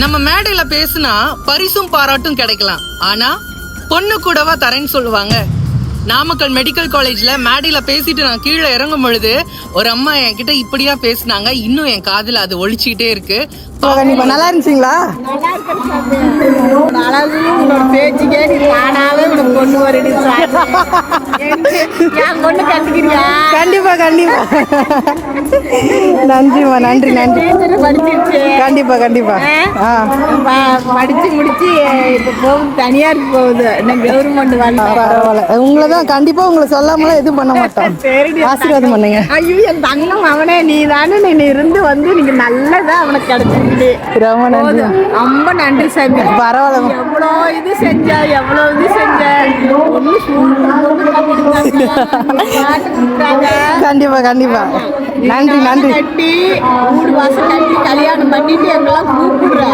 நம்ம மேடையில பேசுனா பரிசும் பாராட்டும் கிடைக்கலாம். ஆனா பொண்ணு கூடவா தரேன்னு சொல்லுவாங்க. நாமக்கல் மெடிக்கல் காலேஜ்ல மேடையில பேசிட்டு நான் கீழே இறங்கும் பொழுது ஒரு அம்மா என்கிட்ட இப்படியா பேசினாங்க. இன்னும் என் காதுல அது ஒழிச்சுக்கிட்டே இருக்கு. நல்லா இருந்துச்சுங்களா? பேச்சு கேட்டு நானாவே உனக்கு பொண்ணு வருது. கண்டிப்பா கண்டிப்பா. நன்றிமா, நன்றி நன்றி. கண்டிப்பா கண்டிப்பா. படிச்சு முடிச்சு இப்ப போகுது, தனியாருக்கு போகுது. கவர்மெண்ட் பரவாயில்ல. உங்களை தான் கண்டிப்பா உங்களை சொல்லாமலாம் எதுவும் பண்ண மாட்டோம். ஆசீர்வாதம் பண்ணுங்க. ஐயோ என் தங்கம் அவனே, நீ தானே நீ இருந்து வந்து நீங்க நல்லதா அவனுக்கு கிடைச்சிருக்கு. ரொம்ப நன்றி, ரொம்ப நன்றி சாமி. பரவாயில்ல. எவ்வளோ இது செஞ்ச, எவ்வளோ இது செஞ்ச. கண்டிப்பா கண்டிப்பா. நன்றி நன்றி. கட்டி வீடு வாசல் கட்டி கல்யாணம் பண்ணிட்டு எங்கெல்லாம் கூப்பிடுற.